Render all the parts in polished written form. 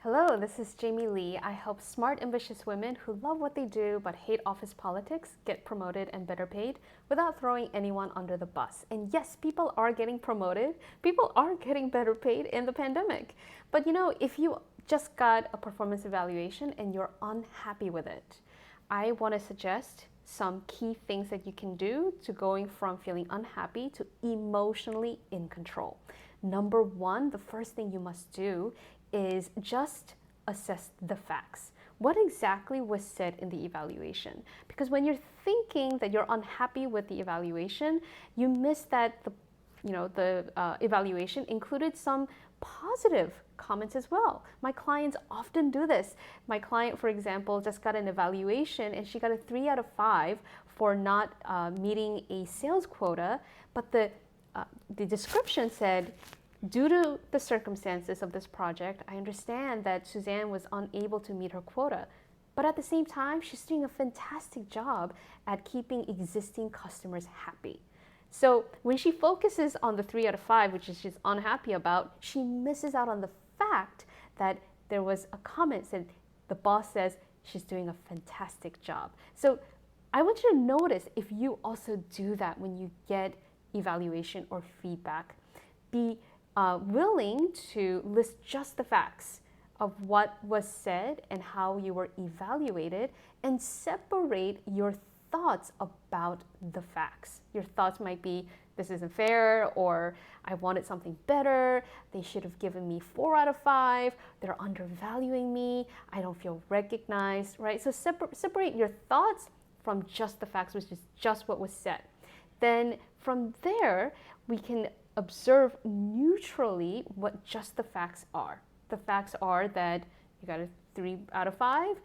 Hello, this is Jamie Lee. I help smart, ambitious women who love what they do but hate office politics get promoted and better paid without throwing anyone under the bus. And yes, people are getting promoted, people are getting better paid in the pandemic. But if you just got a performance evaluation and you're unhappy with it, I want to suggest some key things that you can do to going from feeling unhappy to emotionally in control. Number one, the first thing you must do is just assess the facts. What exactly was said in the evaluation? Because when you're thinking that you're unhappy with the evaluation, you miss that the evaluation included some positive comments as well. My clients often do this. My client, for example, just got an evaluation and she got a 3 out of 5 for not meeting a sales quota, but the description said, due to the circumstances of this project, I understand that Suzanne was unable to meet her quota, but at the same time, she's doing a fantastic job at keeping existing customers happy. So when she focuses on the 3 out of 5, which is she's unhappy about, she misses out on the fact that there was a comment that the boss says she's doing a fantastic job. So I want you to notice if you also do that when you get evaluation or feedback. Be willing to list just the facts of what was said and how you were evaluated, and separate your thoughts about the facts. Your thoughts might be, this isn't fair, or I wanted something better, they should have given me 4 out of 5, they're undervaluing me, I don't feel recognized, right? So separate your thoughts from just the facts, which is just what was said. Then from there, we can observe neutrally what just the facts are. The facts are that you got a 3 out of 5.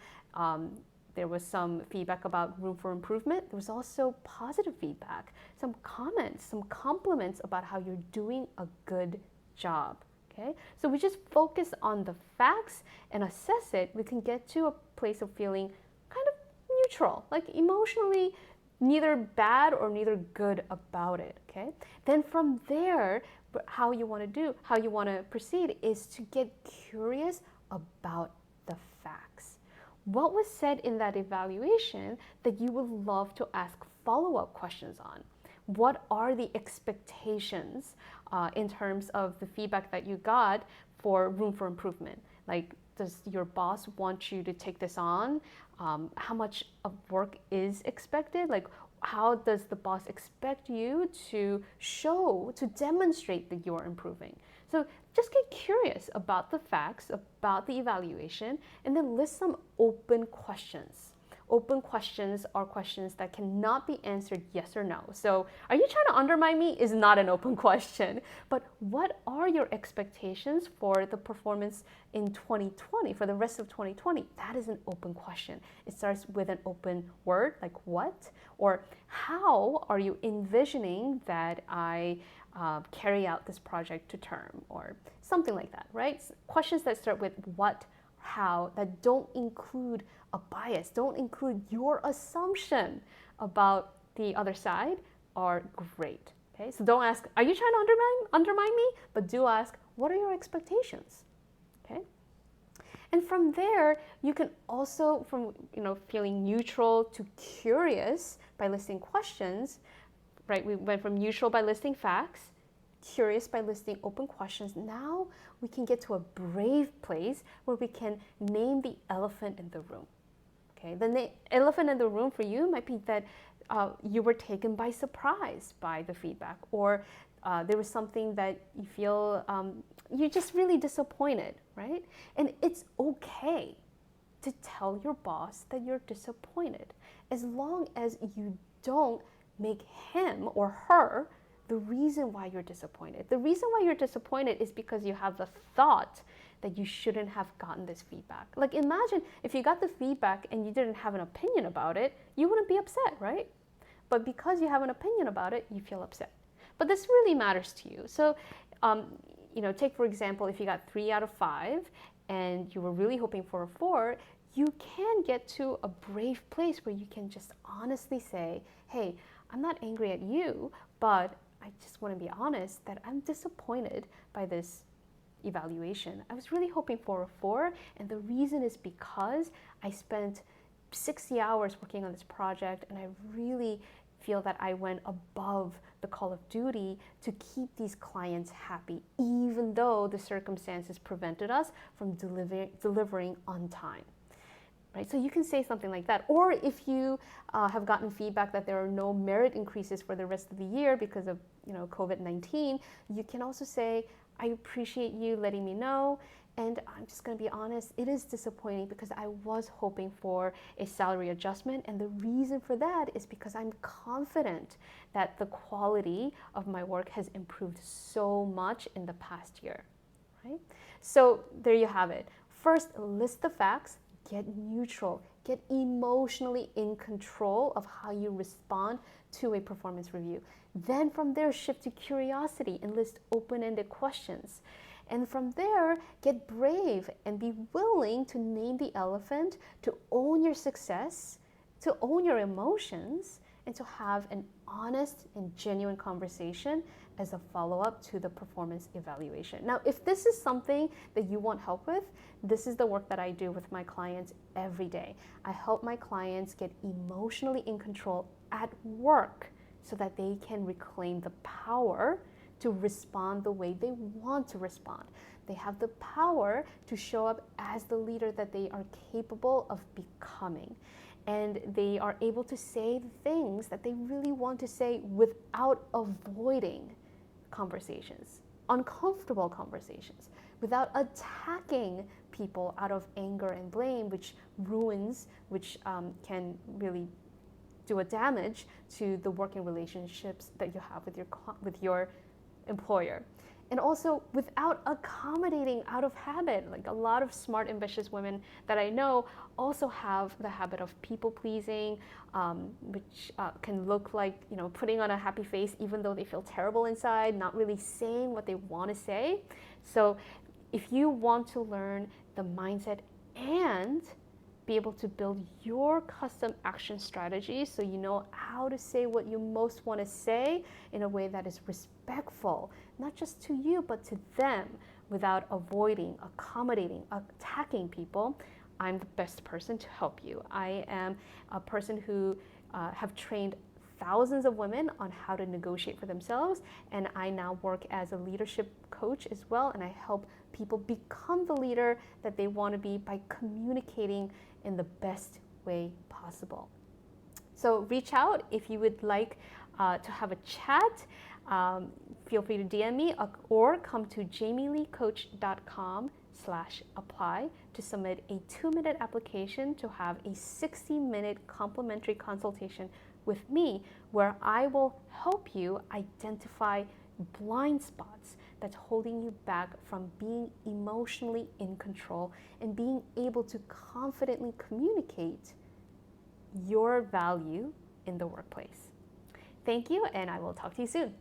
There was some feedback about room for improvement. There was also positive feedback, some comments, some compliments about how you're doing a good job. Okay? So we just focus on the facts and assess it. We can get to a place of feeling kind of neutral, like emotionally neither bad or neither good about it. Okay? Then from there, how you want to proceed is to get curious about the facts. What was said in that evaluation that you would love to ask follow-up questions on? What are the expectations in terms of the feedback that you got for room for improvement? Like, does your boss want you to take this on? How much of work is expected? Like, how does the boss expect you to demonstrate that you're improving? So just get curious about the facts, about the evaluation, and then list some open questions. Open questions are questions that cannot be answered yes or no. So, are you trying to undermine me is not an open question. But what are your expectations for the performance in 2020, for the rest of 2020? That is an open question. It starts with an open word, like what? Or how are you envisioning that I carry out this project to term? Or something like that, right? Questions that start with what, how, that don't include a bias, don't include your assumption about the other side are great. Okay, so don't ask, are you trying to undermine me? But do ask, what are your expectations? Okay, and from there you can also, from feeling neutral to curious by listing questions, right? We went from neutral by listing facts, curious by listing open questions. Now we can get to a brave place where we can name the elephant in the room. Okay, the elephant in the room for you might be that you were taken by surprise by the feedback, or there was something that you feel you're just really disappointed, right? And it's okay to tell your boss that you're disappointed, as long as you don't make him or her the reason why you're disappointed. The reason why you're disappointed is because you have the thought that you shouldn't have gotten this feedback. Like, imagine if you got the feedback and you didn't have an opinion about it, you wouldn't be upset, right? But because you have an opinion about it, you feel upset. But this really matters to you. So, take for example, if you got 3 out of 5 and you were really hoping for a 4, you can get to a brave place where you can just honestly say, hey, I'm not angry at you, but I just want to be honest that I'm disappointed by this evaluation. I was really hoping for a 4, and the reason is because I spent 60 hours working on this project, and I really feel that I went above the call of duty to keep these clients happy, even though the circumstances prevented us from delivering on time. Right? So you can say something like that. Or if you have gotten feedback that there are no merit increases for the rest of the year because of COVID-19, you can also say, I appreciate you letting me know. And I'm just going to be honest, it is disappointing because I was hoping for a salary adjustment. And the reason for that is because I'm confident that the quality of my work has improved so much in the past year. Right? So there you have it. First, list the facts. Get neutral, get emotionally in control of how you respond to a performance review. Then from there, shift to curiosity and list open-ended questions. And from there, get brave and be willing to name the elephant, to own your success, to own your emotions, and to have an honest and genuine conversation as a follow-up to the performance evaluation. Now, if this is something that you want help with, this is the work that I do with my clients every day. I help my clients get emotionally in control at work so that they can reclaim the power to respond the way they want to respond. They have the power to show up as the leader that they are capable of becoming. And they are able to say the things that they really want to say without avoiding conversations, uncomfortable conversations, without attacking people out of anger and blame, which can really do a damage to the working relationships that you have with your employer. And also without accommodating out of habit. Like a lot of smart, ambitious women that I know also have the habit of people pleasing, which can look like putting on a happy face even though they feel terrible inside, not really saying what they want to say. So if you want to learn the mindset and be able to build your custom action strategy so you know how to say what you most want to say in a way that is respectful, not just to you, but to them, without avoiding, accommodating, attacking people, I'm the best person to help you. I am a person who have trained thousands of women on how to negotiate for themselves, and I now work as a leadership coach as well, and I help people become the leader that they want to be by communicating in the best way possible. So reach out if you would like to have a chat. Feel free to DM me or come to jamieleecoach.com/apply to submit a 2-minute application to have a 60-minute complimentary consultation with me, where I will help you identify blind spots that's holding you back from being emotionally in control and being able to confidently communicate your value in the workplace. Thank you, and I will talk to you soon.